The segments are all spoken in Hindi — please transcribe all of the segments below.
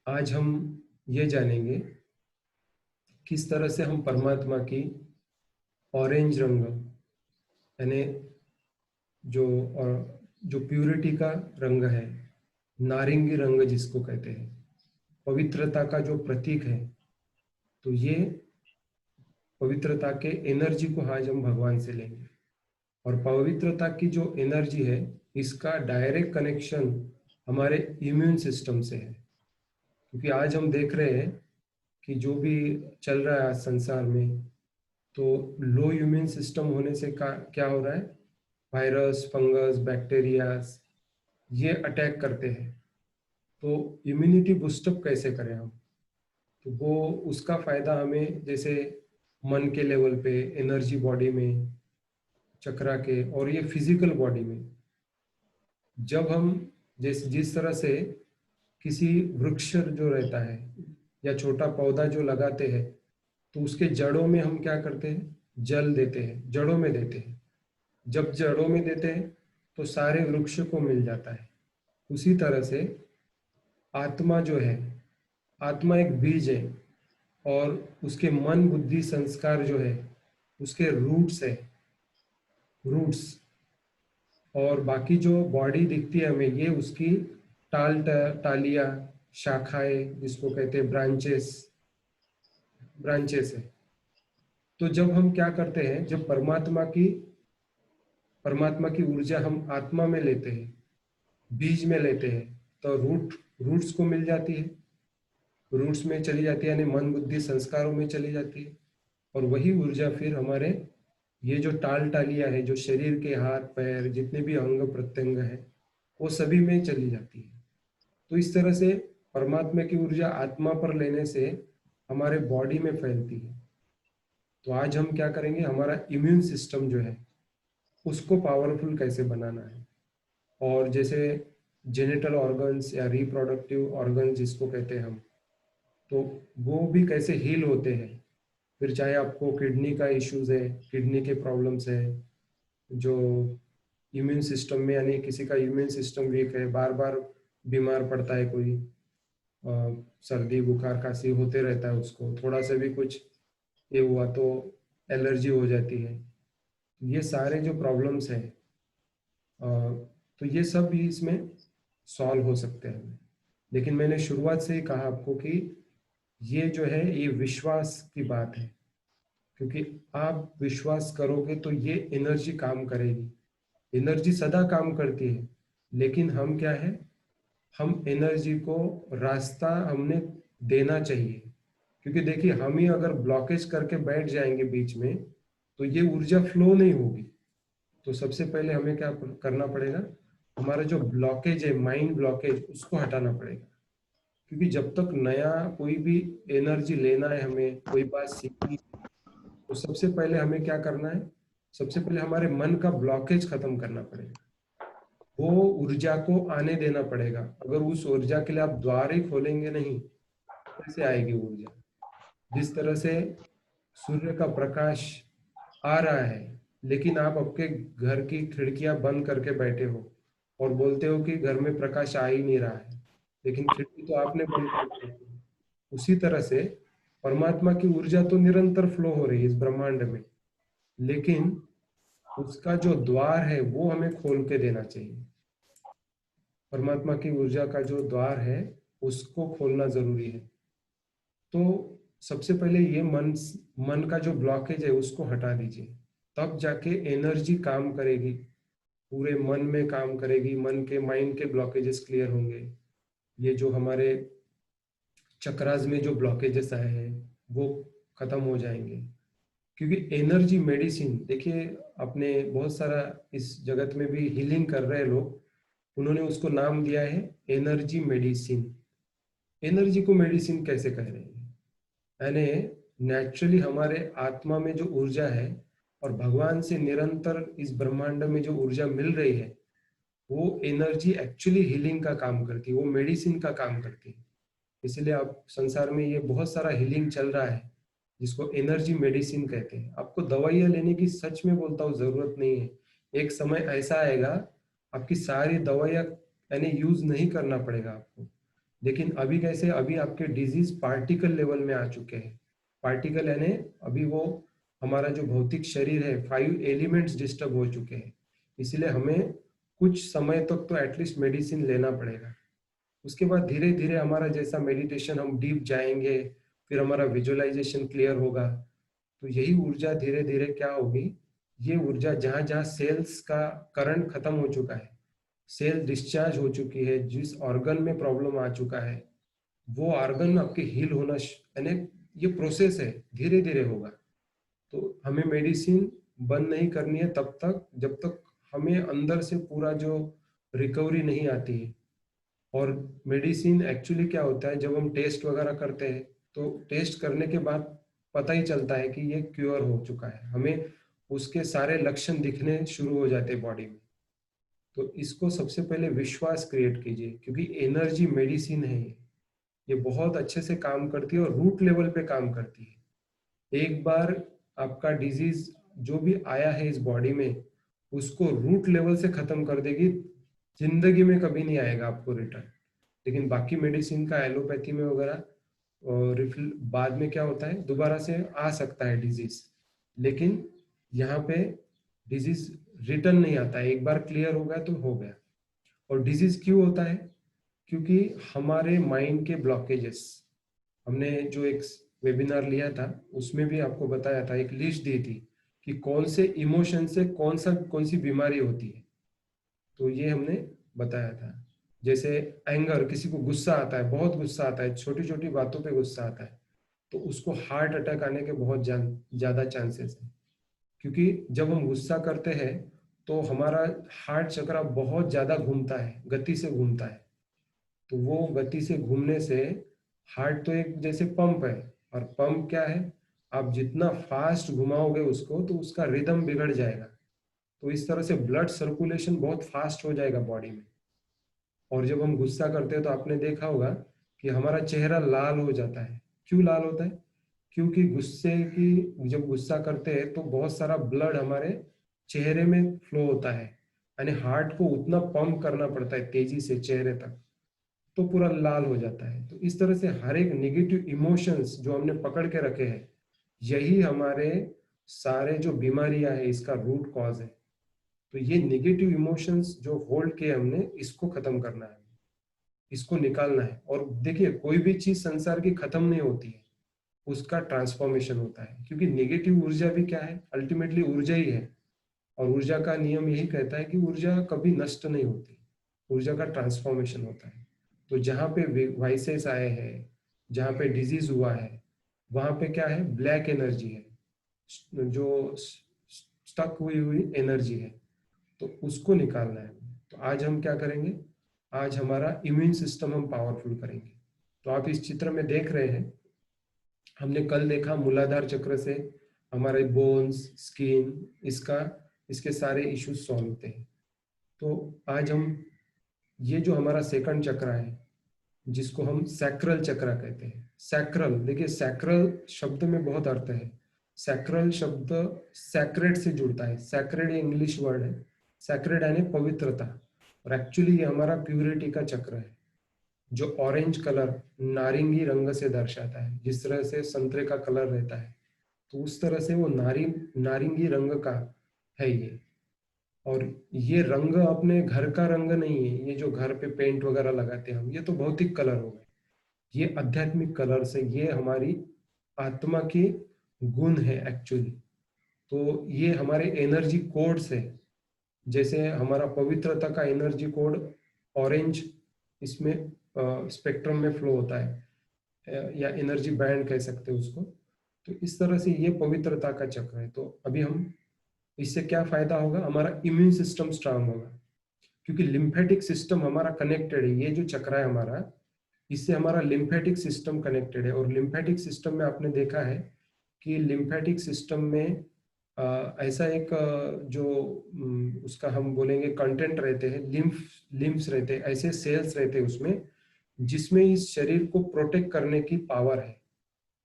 आज हम ये जानेंगे किस तरह से हम परमात्मा की ऑरेंज रंग यानी जो जो प्यूरिटी का रंग है, नारंगी रंग जिसको कहते हैं, पवित्रता का जो प्रतीक है, तो ये पवित्रता के एनर्जी को आज हम भगवान से लेंगे। और पवित्रता की जो एनर्जी है, इसका डायरेक्ट कनेक्शन हमारे इम्यून सिस्टम से है। क्योंकि आज हम देख रहे हैं कि जो भी चल रहा है आज संसार में, तो लो इम्यून सिस्टम होने से क्या हो रहा है, वायरस, फंगस, बैक्टीरियाज ये अटैक करते हैं। तो इम्यूनिटी बूस्टअप कैसे करें हम, तो वो उसका फायदा हमें जैसे मन के लेवल पे, एनर्जी बॉडी में, चक्रा के, और ये फिजिकल बॉडी में जब हम जिस तरह से किसी वृक्ष जो रहता है या छोटा पौधा जो लगाते हैं, तो उसके जड़ों में हम क्या करते हैं, जल देते हैं, जड़ों में देते हैं। जब जड़ों में देते हैं तो सारे वृक्ष को मिल जाता है। उसी तरह से आत्मा जो है, आत्मा एक बीज है, और उसके मन, बुद्धि, संस्कार जो है उसके रूट्स है, रूट्स। और बाकी जो बॉडी दिखती है हमें, ये उसकी टालियाँ, शाखाएं जिसको कहते हैं ब्रांचेस, ब्रांचेस है। तो जब हम क्या करते हैं, जब परमात्मा की ऊर्जा हम आत्मा में लेते हैं, बीज में लेते हैं, तो रूट्स को मिल जाती है, रूट्स में चली जाती है, यानी मन, बुद्धि, संस्कारों में चली जाती है। और वही ऊर्जा फिर हमारे ये जो टालियाँ है, जो शरीर के हाथ पैर जितने भी अंग प्रत्यंग है, वो सभी में चली जाती है। तो इस तरह से परमात्मा की ऊर्जा आत्मा पर लेने से हमारे बॉडी में फैलती है। तो आज हम क्या करेंगे, हमारा इम्यून सिस्टम जो है उसको पावरफुल कैसे बनाना है, और जैसे जेनिटल ऑर्गन्स या रिप्रोडक्टिव ऑर्गन्स जिसको कहते हैं हम, तो वो भी कैसे हील होते हैं। फिर चाहे आपको किडनी का इश्यूज है, किडनी के प्रॉब्लम्स है, जो इम्यून सिस्टम में, यानी किसी का इम्यून सिस्टम वीक है, बार बार बीमार पड़ता है कोई, सर्दी बुखार खांसी होते रहता है, उसको थोड़ा सा भी कुछ ये हुआ तो एलर्जी हो जाती है। ये सारे जो प्रॉब्लम्स हैं, तो ये सब भी इसमें सॉल्व हो सकते हैं। लेकिन मैंने शुरुआत से ही कहा आपको कि ये जो है ये विश्वास की बात है। क्योंकि आप विश्वास करोगे तो ये एनर्जी काम करेगी। एनर्जी सदा काम करती है, लेकिन हम क्या है, हम एनर्जी को रास्ता हमने देना चाहिए। क्योंकि देखिए, हम ही अगर ब्लॉकेज करके बैठ जाएंगे बीच में, तो ये ऊर्जा फ्लो नहीं होगी। तो सबसे पहले हमें क्या करना पड़ेगा, हमारा जो ब्लॉकेज है, माइंड ब्लॉकेज, उसको हटाना पड़ेगा। क्योंकि जब तक नया कोई भी एनर्जी लेना है, हमें कोई बात सीखनी है, तो सबसे पहले हमें क्या करना है, सबसे पहले हमारे मन का ब्लॉकेज खत्म करना पड़ेगा। वो ऊर्जा को आने देना पड़ेगा। अगर उस ऊर्जा के लिए आप द्वार ही खोलेंगे नहीं, कैसे आएगी ऊर्जा। जिस तरह से सूर्य का प्रकाश आ रहा है, लेकिन आप आपके घर की खिड़कियां बंद करके बैठे हो और बोलते हो कि घर में प्रकाश आ ही नहीं रहा है, लेकिन खिड़की तो आपने बंद कर दी है। उसी तरह से परमात्मा की ऊर्जा तो निरंतर फ्लो हो रही है इस ब्रह्मांड में, लेकिन उसका जो द्वार है वो हमें खोल के देना चाहिए। परमात्मा की ऊर्जा का जो द्वार है उसको खोलना जरूरी है। तो सबसे पहले ये मन का जो ब्लॉकेज है उसको हटा दीजिए, तब जाके एनर्जी काम करेगी, पूरे मन में काम करेगी। मन के, माइंड के ब्लॉकेजेस क्लियर होंगे। ये जो हमारे चक्रास में जो ब्लॉकेजेस आए हैं वो खत्म हो जाएंगे। क्योंकि एनर्जी मेडिसिन, देखिए अपने बहुत सारा इस जगत में भी हीलिंग कर रहे हैं लोग, उन्होंने उसको नाम दिया है एनर्जी मेडिसिन। एनर्जी को मेडिसिन कैसे कह रहे हैं, यानी नेचुरली हमारे आत्मा में जो ऊर्जा है और भगवान से निरंतर इस ब्रह्मांड में जो ऊर्जा मिल रही है, वो एनर्जी एक्चुअली हीलिंग का काम करती है, वो मेडिसिन का काम करती है। इसलिए आप संसार में ये बहुत सारा हीलिंग चल रहा है जिसको एनर्जी मेडिसिन कहते हैं। आपको दवाइयाँ लेने की, सच में बोलता हूँ, जरूरत नहीं है। एक समय ऐसा आएगा आपकी सारी दवाइयाँ यानी यूज नहीं करना पड़ेगा आपको। लेकिन अभी कैसे, अभी आपके डिजीज पार्टिकल लेवल में आ चुके हैं। पार्टिकल यानी अभी वो हमारा जो भौतिक शरीर है, 5 एलिमेंट्स डिस्टर्ब हो चुके हैं। इसलिए हमें कुछ समय तक तो एटलीस्ट मेडिसिन लेना पड़ेगा। उसके बाद धीरे धीरे हमारा जैसा मेडिटेशन हम डीप जाएंगे, फिर हमारा विजुअलाइजेशन क्लियर होगा, तो यही ऊर्जा धीरे धीरे क्या होगी, ये ऊर्जा जहां जहां सेल्स का करंट खत्म हो चुका है, सेल डिस्चार्ज हो चुकी है, जिस ऑर्गन में प्रॉब्लम आ चुका है, वो ऑर्गन आपके हील होना यानी ये प्रोसेस है, धीरे धीरे होगा। तो हमें मेडिसिन बंद नहीं करनी है तब तक जब तक हमें अंदर से पूरा जो रिकवरी नहीं आती है। और मेडिसिन एक्चुअली क्या होता है, जब हम टेस्ट वगैरह करते हैं तो टेस्ट करने के बाद पता ही चलता है कि ये क्योर हो चुका है, हमें उसके सारे लक्षण दिखने शुरू हो जाते हैं बॉडी में। तो इसको सबसे पहले विश्वास क्रिएट कीजिए, क्योंकि एनर्जी मेडिसिन है, ये बहुत अच्छे से काम करती है और रूट लेवल पे काम करती है। एक बार आपका डिजीज जो भी आया है इस बॉडी में, उसको रूट लेवल से खत्म कर देगी, जिंदगी में कभी नहीं आएगा आपको रिटर्न। लेकिन बाकी मेडिसिन का एलोपैथी में वगैरह रिफिल बाद में क्या होता है, दोबारा से आ सकता है डिजीज, लेकिन यहाँ पे डिजीज रिटर्न नहीं आता है, एक बार क्लियर हो गया तो हो गया। और डिजीज क्यों होता है, क्योंकि हमारे माइंड के ब्लॉकेजेस, हमने जो एक वेबिनार लिया था उसमें भी आपको बताया था, एक लिस्ट दी थी कि कौन से इमोशन से कौन सी बीमारी होती है। तो ये हमने बताया था, जैसे एंगर, किसी को गुस्सा आता है, बहुत गुस्सा आता है, छोटी छोटी बातों पे गुस्सा आता है, तो उसको हार्ट अटैक आने के बहुत ज्यादा चांसेस है। क्योंकि जब हम गुस्सा करते हैं तो हमारा हार्ट चक्र बहुत ज्यादा घूमता है, गति से घूमता है। तो वो गति से घूमने से हार्ट तो एक जैसे पंप है, और पंप क्या है, आप जितना फास्ट घुमाओगे उसको तो उसका रिदम बिगड़ जाएगा। तो इस तरह से ब्लड सर्कुलेशन बहुत फास्ट हो जाएगा बॉडी में। और जब हम गुस्सा करते हैं तो आपने देखा होगा कि हमारा चेहरा लाल हो जाता है। क्यों लाल होता है, क्योंकि गुस्से की, जब गुस्सा करते हैं तो बहुत सारा ब्लड हमारे चेहरे में फ्लो होता है, यानी हार्ट को उतना पंप करना पड़ता है तेजी से चेहरे तक, तो पूरा लाल हो जाता है। तो इस तरह से हर एक नेगेटिव इमोशंस जो हमने पकड़ के रखे हैं, यही हमारे सारे जो बीमारियां है इसका रूट कॉज है। तो ये नेगेटिव इमोशंस जो होल्ड किए हमने, इसको खत्म करना है, इसको निकालना है। और देखिए, कोई भी चीज संसार की खत्म नहीं होती है, उसका ट्रांसफॉर्मेशन होता है। क्योंकि नेगेटिव ऊर्जा भी क्या है, अल्टीमेटली ऊर्जा ही है। और ऊर्जा का नियम यही कहता है कि ऊर्जा कभी नष्ट नहीं होती, ऊर्जा का ट्रांसफॉर्मेशन होता है। तो जहाँ पे वाइसेस आए हैं, जहाँ पे डिजीज हुआ है, वहां पे क्या है, ब्लैक एनर्जी है, जो स्टक हुई हुई एनर्जी है, तो उसको निकालना है। तो आज हम क्या करेंगे, आज हमारा इम्यून सिस्टम हम पावरफुल करेंगे। तो आप इस चित्र में देख रहे हैं, हमने कल देखा मूलाधार चक्र से हमारे बोन्स, स्किन, इसके सारे इश्यूज सॉल्व होते हैं। तो आज हम, ये जो हमारा सेकंड चक्र है जिसको हम सैक्रल चक्र कहते हैं, सैक्रल, देखिए सैक्रल शब्द में बहुत अर्थ है। सैक्रल शब्द सैक्रेड से जुड़ता है, सैक्रेड इंग्लिश वर्ड है, सैक्रेड यानी पवित्रता। और एक्चुअली ये हमारा प्यूरिटी का चक्र है, जो ऑरेंज कलर, नारंगी रंग से दर्शाता है। जिस तरह से संतरे का कलर रहता है, तो उस तरह से वो नारंगी रंग का है ये। और ये रंग अपने घर का रंग नहीं है, ये जो घर पे पेंट वगैरह लगाते हैं हम, ये तो भौतिक कलर हो गए। ये आध्यात्मिक कलर से, ये हमारी आत्मा के गुण है एक्चुअली। तो ये हमारे एनर्जी कोड्स है। जैसे हमारा पवित्रता का एनर्जी कोड ऑरेंज, इसमें स्पेक्ट्रम में फ्लो होता है, या एनर्जी बैंड कह सकते हैं उसको। तो इस तरह से ये पवित्रता का चक्र है। तो अभी हम, इससे क्या फायदा होगा, हमारा इम्यून सिस्टम स्ट्रांग होगा, क्योंकि लिम्फेटिक सिस्टम हमारा कनेक्टेड है। ये जो चक्र है हमारा, इससे हमारा लिम्फेटिक सिस्टम कनेक्टेड है। और लिम्फेटिक सिस्टम में आपने देखा है कि लिम्फेटिक सिस्टम में ऐसा एक जो उसका हम बोलेंगे कंटेंट रहते हैं, लिम्फ्स रहते हैं, ऐसे सेल्स रहते हैं उसमें, जिसमें इस शरीर को प्रोटेक्ट करने की पावर है।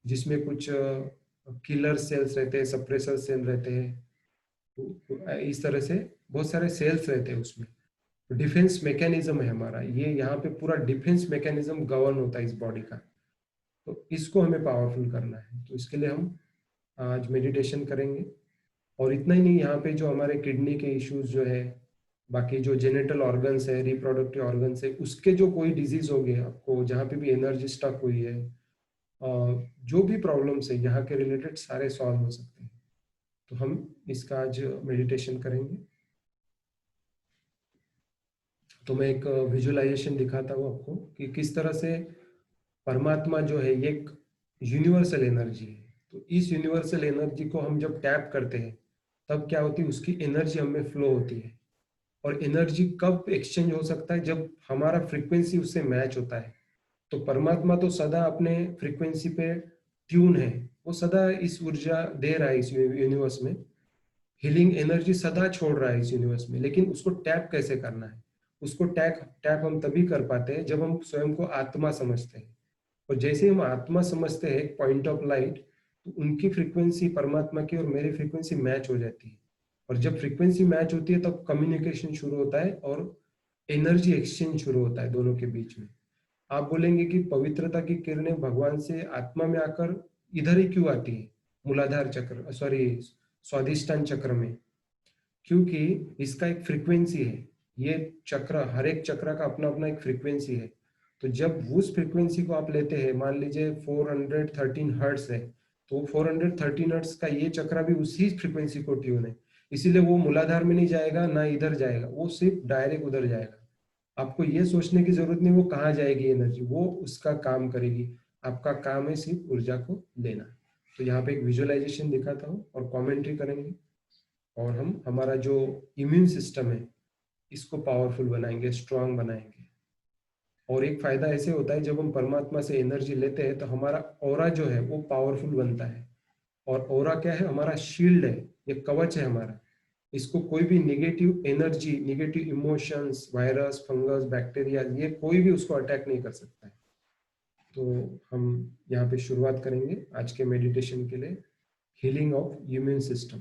जिसमें कुछ किलर सेल्स रहते हैं, सप्रेसर सेल रहते हैं, तो इस तरह से बहुत सारे सेल्स रहते हैं उसमें। डिफेंस मैकेनिज्म है हमारा, ये यहाँ पे पूरा डिफेंस मैकेनिज्म गवर्न होता है इस बॉडी का। तो इसको हमें पावरफुल करना है, तो इसके लिए हम आज मेडिटेशन करेंगे। और इतना ही नहीं, यहाँ पे जो हमारे किडनी के इश्यूज जो है, बाकी जो जेनेटल ऑर्गन्स है, रिप्रोडक्टिव ऑर्गन्स है, उसके जो कोई डिजीज हो गए आपको, जहाँ पे भी एनर्जी स्टक हुई है, जो भी प्रॉब्लम्स है यहाँ के रिलेटेड सारे सॉल्व हो सकते हैं। तो हम इसका आज मेडिटेशन करेंगे। तो मैं एक विजुअलाइजेशन दिखाता हूँ आपको कि किस तरह से परमात्मा जो है ये एक यूनिवर्सल एनर्जी है। तो इस यूनिवर्सल एनर्जी को हम जब टैप करते हैं तब क्या होती है, उसकी एनर्जी हमें फ्लो होती है। और एनर्जी कब एक्सचेंज हो सकता है, जब हमारा फ्रीक्वेंसी उससे मैच होता है। तो परमात्मा तो सदा अपने फ्रीक्वेंसी पे ट्यून है, वो सदा इस ऊर्जा दे रहा है इस यूनिवर्स में, हीलिंग एनर्जी सदा छोड़ रहा है इस यूनिवर्स में। लेकिन उसको टैप कैसे करना है, उसको टैप टैप हम तभी कर पाते हैं जब हम स्वयं को आत्मा समझते हैं। और जैसे हम आत्मा समझते हैं एक पॉइंट ऑफ लाइट, तो उनकी फ्रीक्वेंसी परमात्मा की और मेरी फ्रीक्वेंसी मैच हो जाती है। और जब फ्रीक्वेंसी मैच होती है तब कम्युनिकेशन शुरू होता है और एनर्जी एक्सचेंज शुरू होता है दोनों के बीच में। आप बोलेंगे कि पवित्रता की किरणें भगवान से आत्मा में आकर इधर ही क्यों आती है, मूलाधार चक्र, सॉरी, स्वादिष्टान चक्र में? क्योंकि इसका एक फ्रीक्वेंसी है। ये चक्र, हर एक चक्र का अपना अपना एक फ्रीक्वेंसी है। तो जब उस फ्रीक्वेंसी को आप लेते हैं, मान लीजिए 413 हर्ट्स है, तो 413 हर्ट्स का ये चक्र भी उसी फ्रीक्वेंसी को ट्यून है। इसीलिए वो मूलाधार में नहीं जाएगा ना इधर जाएगा, वो सिर्फ डायरेक्ट उधर जाएगा। आपको ये सोचने की जरूरत नहीं वो कहाँ जाएगी एनर्जी, वो उसका काम करेगी। आपका काम है सिर्फ ऊर्जा को लेना। तो यहाँ पे एक विजुअलाइजेशन दिखाता हूँ और कमेंट्री करेंगे। और हम हमारा जो इम्यून सिस्टम है इसको पावरफुल बनाएंगे, स्ट्रांग बनाएंगे। और एक फायदा ऐसे होता है, जब हम परमात्मा से एनर्जी लेते हैं तो हमारा ऑरा जो है वो पावरफुल बनता है। और ऑरा क्या है, हमारा शील्ड है, ये कवच है हमारा। इसको कोई भी negative energy, negative emotions, virus, fungus, bacteria, ये कोई भी उसको अटैक नहीं कर सकता है। तो हम यहाँ पे शुरुआत करेंगे आज के मेडिटेशन के लिए, हीलिंग ऑफ इम्यून सिस्टम,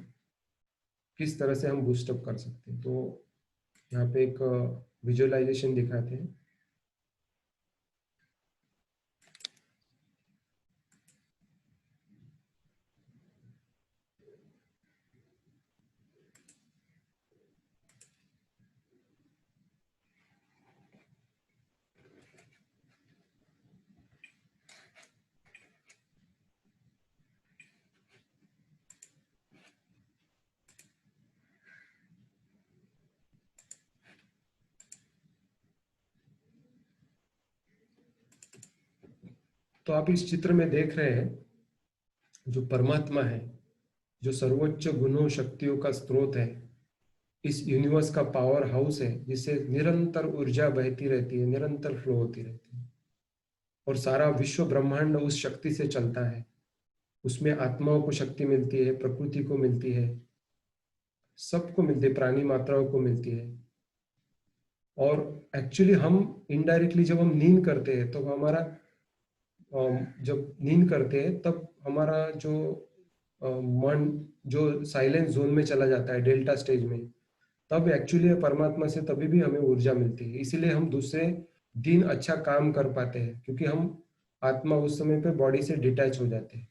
किस तरह से हम बूस्टअप कर सकते हैं। तो यहाँ पे एक विजुअलाइजेशन दिखाते हैं। तो आप इस चित्र में देख रहे हैं जो परमात्मा है, जो सर्वोच्च गुणों शक्तियों का स्रोत है, इस यूनिवर्स का पावर हाउस है, जिससे निरंतर ऊर्जा बहती रहती है, निरंतर फ्लो होती रहती है। और सारा विश्व ब्रह्मांड उस शक्ति से चलता है। उसमें आत्माओं को शक्ति मिलती है, प्रकृति को मिलती है, सबको मिलती है, प्राणी मात्राओं को मिलती है। और एक्चुअली हम इनडायरेक्टली जब हम नींद करते हैं तो हमारा जब नींद करते हैं तब हमारा जो मन जो साइलेंस जोन में चला जाता है, डेल्टा स्टेज में, तब एक्चुअली परमात्मा से तभी भी हमें ऊर्जा मिलती है। इसीलिए हम दूसरे दिन अच्छा काम कर पाते हैं, क्योंकि हम आत्मा उस समय पे बॉडी से डिटैच हो जाते हैं।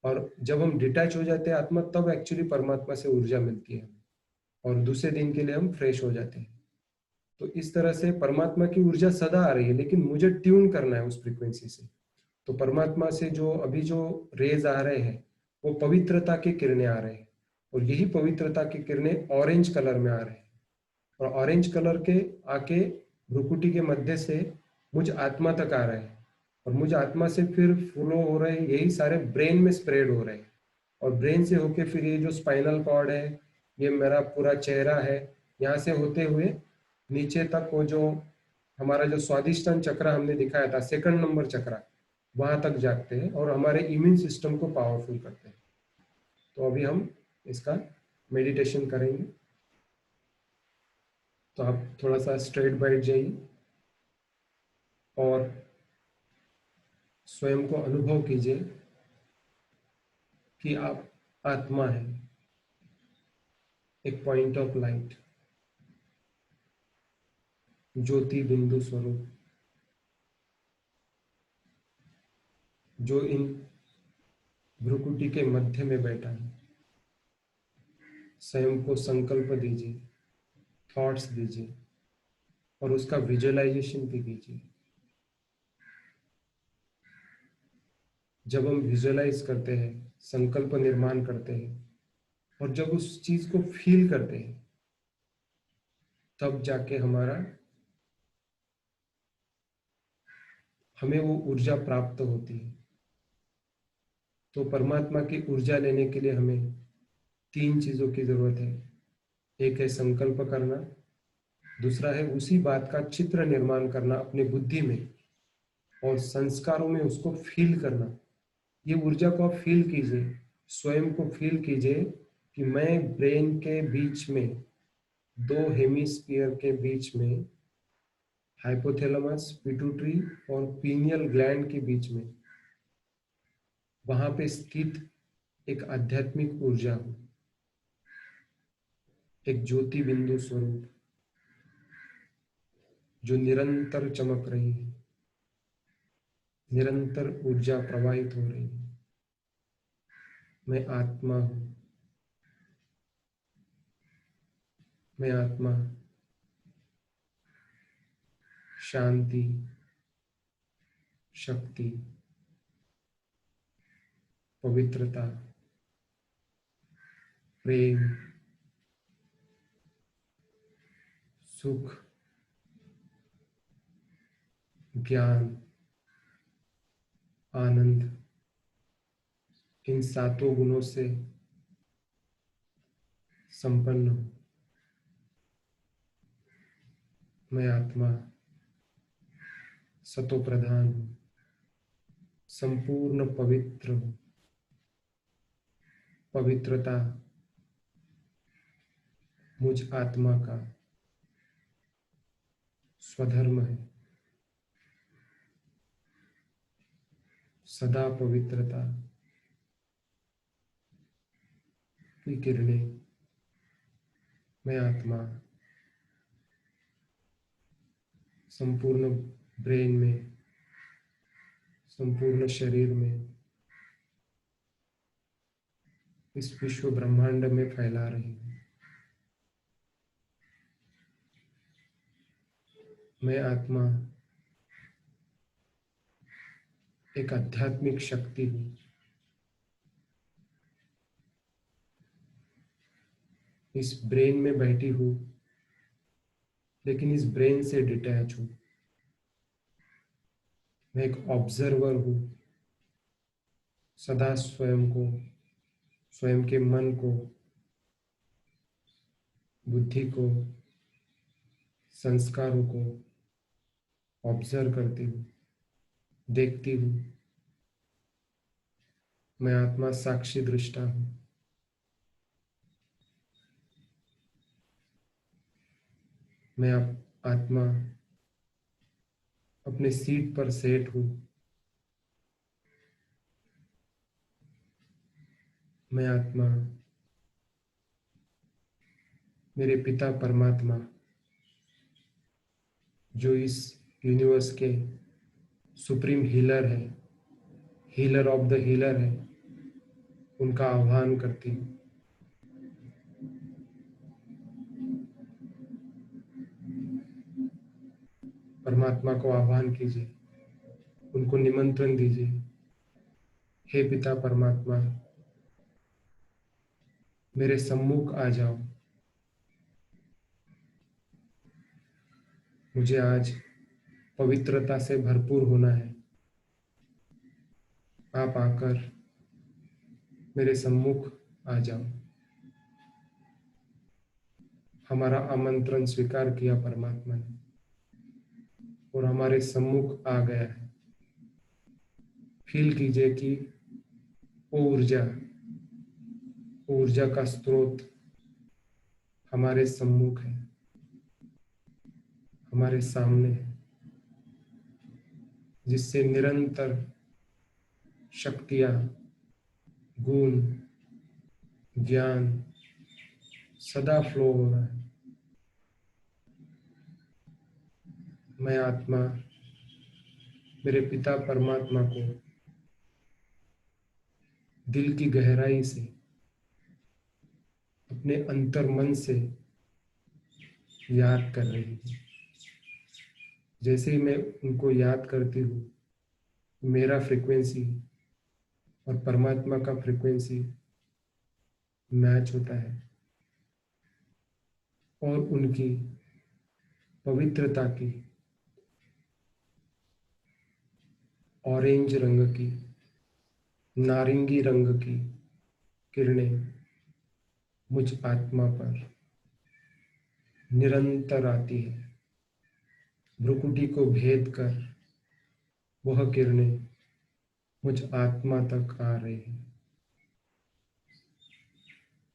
और जब हम डिटैच हो जाते हैं आत्मा, तब एक्चुअली परमात्मा से ऊर्जा मिलती है और दूसरे दिन के लिए हम फ्रेश हो जाते हैं। तो इस तरह से परमात्मा की ऊर्जा सदा आ रही है, लेकिन मुझे ट्यून करना है उस फ्रीक्वेंसी से। तो परमात्मा से जो अभी जो रेज आ रहे हैं वो पवित्रता की किरणें आ रहे हैं। और यही पवित्रता की किरणें ऑरेंज कलर में आ रहे हैं। और ऑरेंज कलर के आके भ्रुकुटी के मध्य से मुझ आत्मा तक आ रहे हैं। और मुझ आत्मा से फिर फ्लो हो रहे हैं, यही सारे ब्रेन में स्प्रेड हो रहे हैं। और ब्रेन से होके फिर ये जो स्पाइनल कॉर्ड है, ये मेरा पूरा चेहरा है, यहाँ से होते हुए नीचे तक वो जो हमारा जो स्वादिष्टान चक्र हमने दिखाया था, सेकंड नंबर चक्र, वहां तक जाते हैं और हमारे इम्यून सिस्टम को पावरफुल करते हैं। तो अभी हम इसका मेडिटेशन करेंगे। तो आप थोड़ा सा स्ट्रेट बैठ जाइए और स्वयं को अनुभव कीजिए कि आप आत्मा है, एक पॉइंट ऑफ लाइट। ज्योति बिंदु स्वरूप, जो इन भ्रुकुटी के मध्य में बैठा है। स्वयं को संकल्प दीजिए, थॉट्स दीजिए और उसका विजुअलाइजेशन भी कीजिए। जब हम विजुअलाइज करते हैं, संकल्प निर्माण करते हैं और जब उस चीज को फील करते हैं, तब जाके हमें वो ऊर्जा प्राप्त होती है। तो परमात्मा की ऊर्जा लेने के लिए हमें 3 चीजों की जरूरत है। एक है संकल्प करना, दूसरा है उसी बात का चित्र निर्माण करना अपने बुद्धि में और संस्कारों में उसको फील करना। ये ऊर्जा को आप फील कीजिए, स्वयं को फील कीजिए कि मैं ब्रेन के बीच में, 2 हेमिस्फीयर के बीच में, हाइपोथैलेमस, पिट्यूटरी और पीनियल ग्लैंड के बीच में, वहां पे स्थित एक आध्यात्मिक ऊर्जा हो, एक ज्योति बिंदु स्वरूप जो निरंतर चमक रही है, निरंतर ऊर्जा प्रवाहित हो रही है। मैं आत्मा हूं, मैं आत्मा, शांति, शक्ति, पवित्रता, प्रेम, सुख, ज्ञान, आनंद, इन 7 गुणों से संपन्न हूं। मैं आत्मा सतो प्रधान हूं, संपूर्ण पवित्र हूं। पवित्रता मुझ आत्मा का स्वधर्म है। सदा पवित्रता की किरणें मैं आत्मा संपूर्ण ब्रेन में, संपूर्ण शरीर में, इस विश्व ब्रह्मांड में फैला रही हूं। मैं आत्मा एक आध्यात्मिक शक्ति हूं। इस ब्रेन में बैठी हूं, लेकिन इस ब्रेन से डिटैच हूं। मैं एक ऑब्जर्वर हूं। सदा स्वयं को, स्वयं के मन को, बुद्धि को, संस्कारों को ऑब्जर्व करती हूँ, देखती हूँ। मैं आत्मा साक्षी दृष्टा हूँ। मैं आत्मा अपने सीट पर सेट हूँ। मैं आत्मा मेरे पिता परमात्मा, जो इस यूनिवर्स के सुप्रीम हीलर है, हीलर ऑफ द हीलर है, उनका आह्वान करती हूँ। परमात्मा को आह्वान कीजिए, उनको निमंत्रण दीजिए। हे पिता परमात्मा, मेरे सम्मुख आ जाओ। मुझे आज पवित्रता से भरपूर होना है। आप आकर मेरे सम्मुख आ जाओ। हमारा आमंत्रण स्वीकार किया परमात्मा ने और हमारे सम्मुख आ गया है। फील कीजिए कि वो ऊर्जा का स्रोत हमारे सम्मुख है, हमारे सामने है, जिससे निरंतर शक्तियां, गुण, ज्ञान सदा फ्लो हो रहा है। मैं आत्मा मेरे पिता परमात्मा को दिल की गहराई से, अपने अंतर मन से याद कर रही हूँ। जैसे ही मैं उनको याद करती हूँ, मेरा फ्रीक्वेंसी और परमात्मा का फ्रीक्वेंसी मैच होता है और उनकी पवित्रता की ऑरेंज रंग की, नारंगी रंग की किरणें मुझ आत्मा पर निरंतर आती है। भ्रुकुटी को भेद कर वह किरणें मुझ आत्मा तक आ रही है।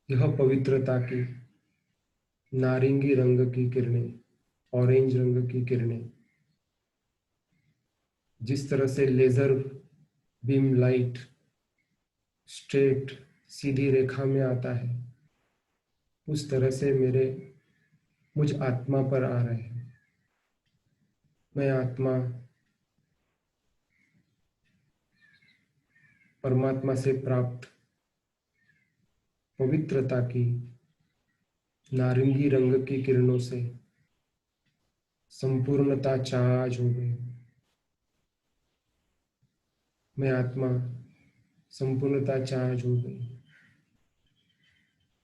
यह पवित्रता की नारंगी रंग की किरणें, ऑरेंज रंग की किरणें, जिस तरह से लेजर बीम लाइट स्ट्रेट सीधी रेखा में आता है, उस तरह से मुझ आत्मा पर आ रहे हैं। मैं आत्मा परमात्मा से प्राप्त पवित्रता की नारंगी रंग की किरणों से संपूर्णता चार्ज हो गई। मैं आत्मा संपूर्णता चार्ज हो गई।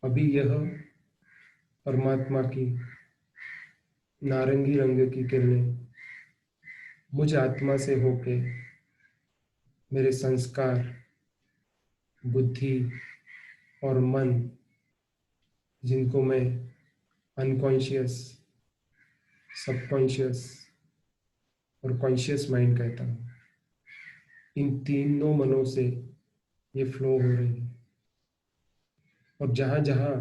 अभी यह परमात्मा की नारंगी रंग की किरणें मुझ आत्मा से होके मेरे संस्कार, बुद्धि और मन, जिनको मैं अनकॉन्शियस, सबकॉन्शियस और कॉन्शियस माइंड कहता हूँ, इन तीनों मनों से ये फ्लो हो रही है। और जहाँ जहाँ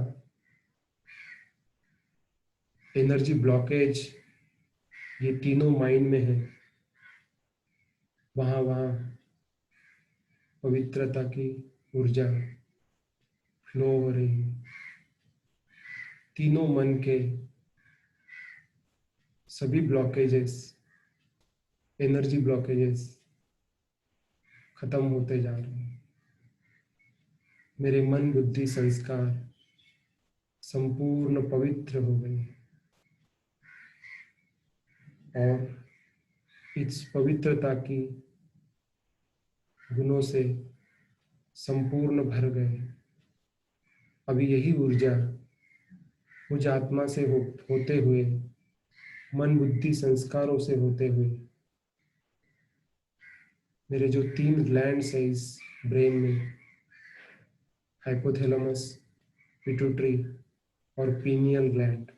एनर्जी ब्लॉकेज ये तीनों माइंड में है, वहाँ वहाँ पवित्रता की ऊर्जा फ्लो हो रही है। तीनों मन के सभी ब्लॉकेजेस, एनर्जी ब्लॉकेजेस खत्म होते जा रहे हैं। मेरे मन, बुद्धि, संस्कार संपूर्ण पवित्र हो गए और इस पवित्रता की गुणों से संपूर्ण भर गए। अभी यही ऊर्जा मुझ आत्मा से होते हुए, मन, बुद्धि, संस्कारों से होते हुए, मेरे जो 3 ग्लैंड्स है इस ब्रेन में, हाइपोथैलेमस, पिट्यूटरी और पीनियल ग्लैंड,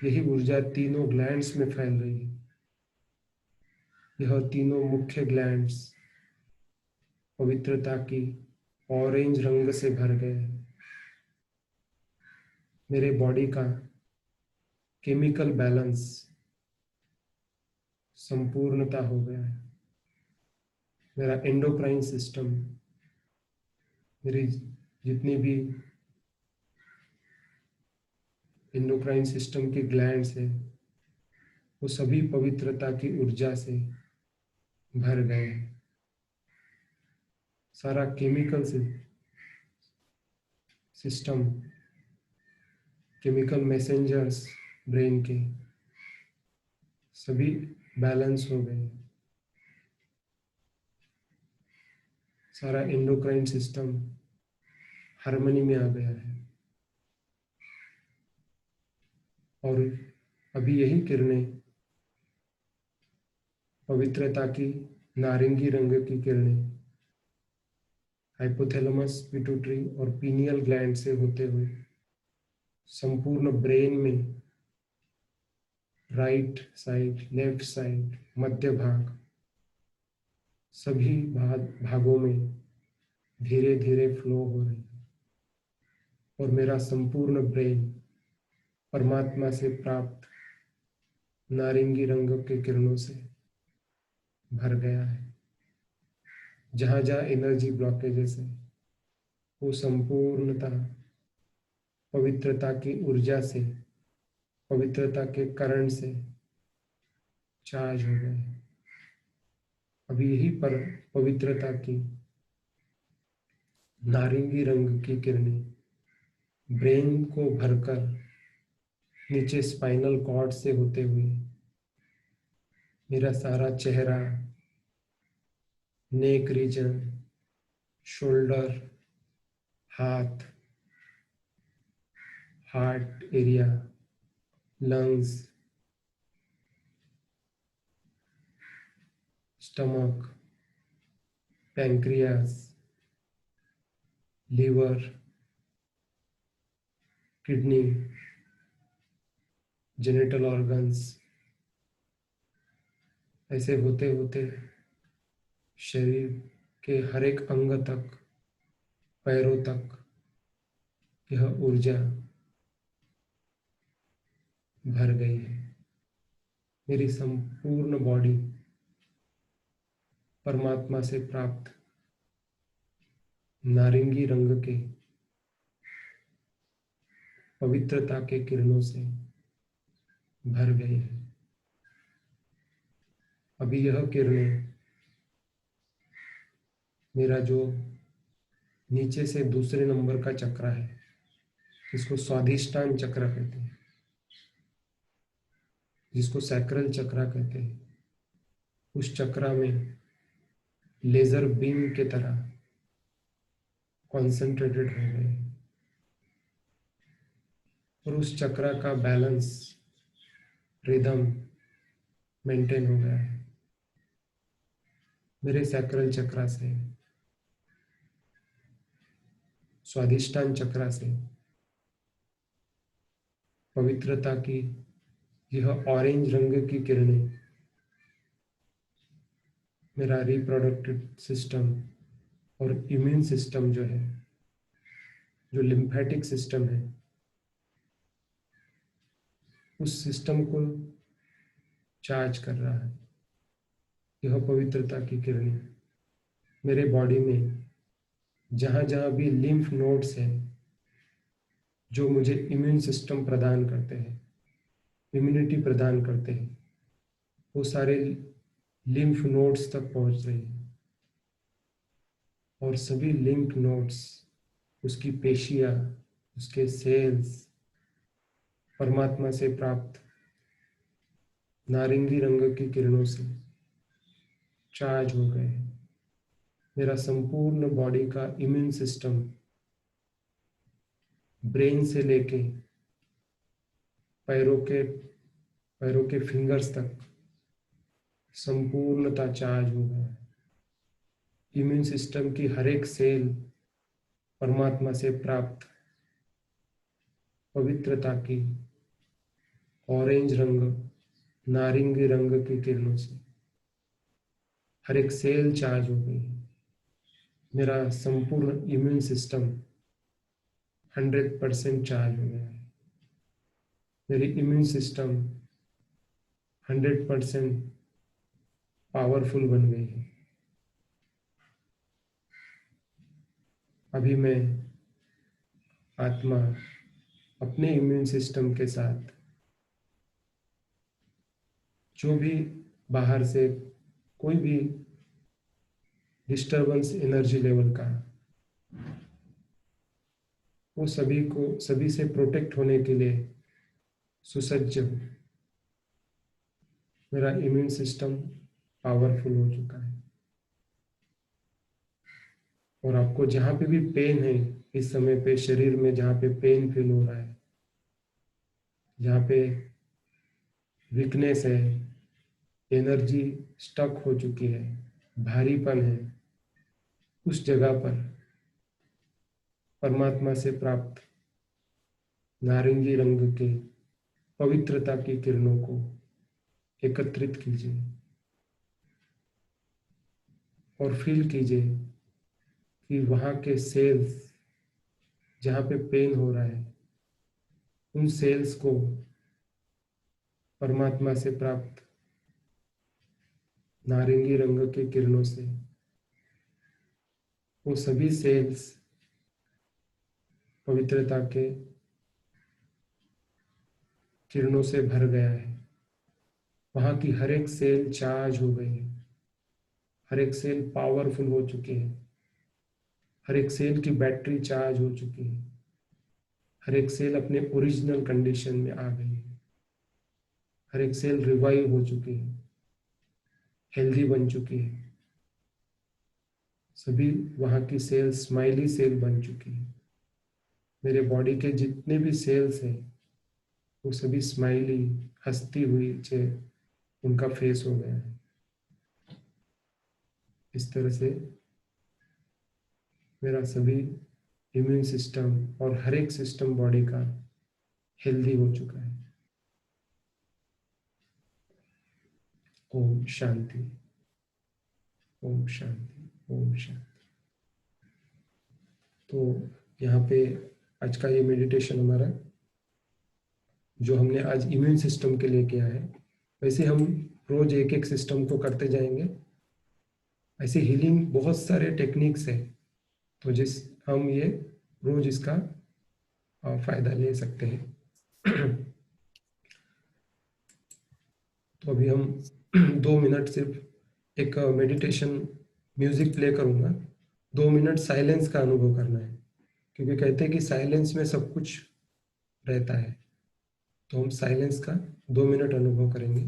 यही ऊर्जा तीनों ग्लैंड्स में फैल रही है। यह तीनों मुख्य ग्लैंड्स पवित्रता की ऑरेंज रंग से भर गए हैं। मेरे बॉडी का केमिकल बैलेंस संपूर्णता हो गया है। मेरा एंडोक्राइन सिस्टम, मेरी जितनी भी एंडोक्राइन सिस्टम के ग्लैंड्स हैं, वो सभी पवित्रता की ऊर्जा से भर गए हैं। सारा chemical system, chemical messengers brain के सभी बैलेंस हो गए हैं। सारा एंडोक्राइन सिस्टम हार्मनी में आ गया है। और अभी यही किरणें, पवित्रता की नारंगी रंग की किरणें हाइपोथैलेमस, पिट्यूटरी और पीनियल ग्लैंड से होते हुए संपूर्ण ब्रेन में राइट साइड, लेफ्ट साइड, मध्य भाग, सभी भागों में धीरे धीरे फ्लो हो रही है। और मेरा संपूर्ण ब्रेन परमात्मा से प्राप्त नारंगी रंग के किरणों से भर गया है। जहाँ जहाँ एनर्जी ब्लॉकेजेस है, वो संपूर्णता पवित्रता की ऊर्जा से, पवित्रता के करण से चार्ज हो गए। अभी यही पर पवित्रता की नारंगी रंग की किरणें ब्रेन को भरकर नीचे स्पाइनल कॉर्ड से होते हुए मेरा सारा चेहरा, नेक रीजन, शोल्डर, हाथ, heart area, lungs, stomach, pancreas, liver, kidney, genital organs, ऐसे होते होते शरीर के हर एक अंग तक, पैरों तक यह ऊर्जा भर गई है। मेरी संपूर्ण बॉडी परमात्मा से प्राप्त नारंगी रंग के पवित्रता के किरणों से भर गई है। अभी यह किरणें मेरा जो नीचे से दूसरे नंबर का चक्र है, इसको स्वाधिष्ठान चक्र कहते हैं, जिसको सैक्रल चक्र कहते हैं, उस चक्र में लेजर बीम के तरह कॉन्सेंट्रेटेड हो गए और उस चक्र का बैलेंस, रिदम मेंटेन हो गया है। मेरे सैक्रल चक्र से, स्वाधिष्ठान चक्र से पवित्रता की यह ऑरेंज रंग की किरणें मेरा रिप्रोडक्टिव सिस्टम और इम्यून सिस्टम जो है, जो लिम्फेटिक सिस्टम है, उस सिस्टम को चार्ज कर रहा है। यह पवित्रता की किरणें मेरे बॉडी में जहाँ जहाँ भी लिम्फ नोड्स हैं, जो मुझे इम्यून सिस्टम प्रदान करते हैं, इम्यूनिटी प्रदान करते हैं, वो सारे लिम्फ नोड्स तक पहुँच रही है। और सभी लिम्फ नोड्स, उसकी पेशियाँ, उसके सेल्स परमात्मा से प्राप्त नारंगी रंग की किरणों से चार्ज हो गए हैं। मेरा संपूर्ण बॉडी का इम्यून सिस्टम ब्रेन से लेके पैरों के फिंगर्स तक संपूर्णता चार्ज हो गया है। इम्यून सिस्टम की हर एक सेल परमात्मा से प्राप्त पवित्रता की ऑरेंज रंग, नारंगी रंग की किरणों से हर एक सेल चार्ज हो गई है। मेरा संपूर्ण इम्यून सिस्टम 100% चार्ज हो गया है। मेरी इम्यून सिस्टम 100% पावरफुल बन गई है। अभी मैं आत्मा अपने इम्यून सिस्टम के साथ जो भी बाहर से कोई भी डिस्टरबेंस एनर्जी लेवल का, वो सभी से प्रोटेक्ट होने के लिए सुसज्ज हो। मेरा इम्यून सिस्टम पावरफुल हो चुका है। और आपको जहाँ पे भी पेन है इस समय पे, शरीर में जहाँ पे पेन फील हो रहा है, जहाँ पे वीकनेस है, एनर्जी स्टक हो चुकी है, भारीपन है, उस जगह पर परमात्मा से प्राप्त नारंगी रंग के पवित्रता की किरणों को एकत्रित कीजिए और फील कीजिए कि वहाँ के सेल्स जहाँ पे पेन हो रहा है, उन सेल्स को परमात्मा से प्राप्त नारंगी रंग के किरणों से वो सभी सेल्स पवित्रता के किरणों से भर गया है। वहां की हर एक सेल चार्ज हो गई है, हर एक सेल पावरफुल हो चुकी है, हर एक सेल की बैटरी चार्ज हो चुकी है, हर एक सेल अपने ओरिजिनल कंडीशन में आ गई है, हर एक सेल रिवाइव हो चुकी है, हेल्दी बन चुकी है। सभी वहां की सेल स्माइली सेल बन चुकी है। मेरे बॉडी के जितने भी सेल्स हैं वो सभी स्माइली, हंसती हुई से उनका फेस हो गया है। इस तरह से मेरा सभी इम्यून सिस्टम और हर एक सिस्टम बॉडी का हेल्दी हो चुका है। ओम शांति, ओम शांति, ओम शांति। तो यहाँ पे आज का ये मेडिटेशन हमारा जो हमने आज इम्यून सिस्टम के लिए किया है, वैसे हम रोज एक एक सिस्टम को करते जाएंगे। ऐसे हीलिंग बहुत सारे टेक्निक्स है, तो जिस हम ये रोज इसका फायदा ले सकते हैं। तो अभी हम 2 मिनट सिर्फ एक मेडिटेशन म्यूजिक प्ले करूंगा। 2 मिनट साइलेंस का अनुभव करना है, क्योंकि कहते हैं कि साइलेंस में सब कुछ रहता है। तो हम साइलेंस का 2 मिनट अनुभव करेंगे।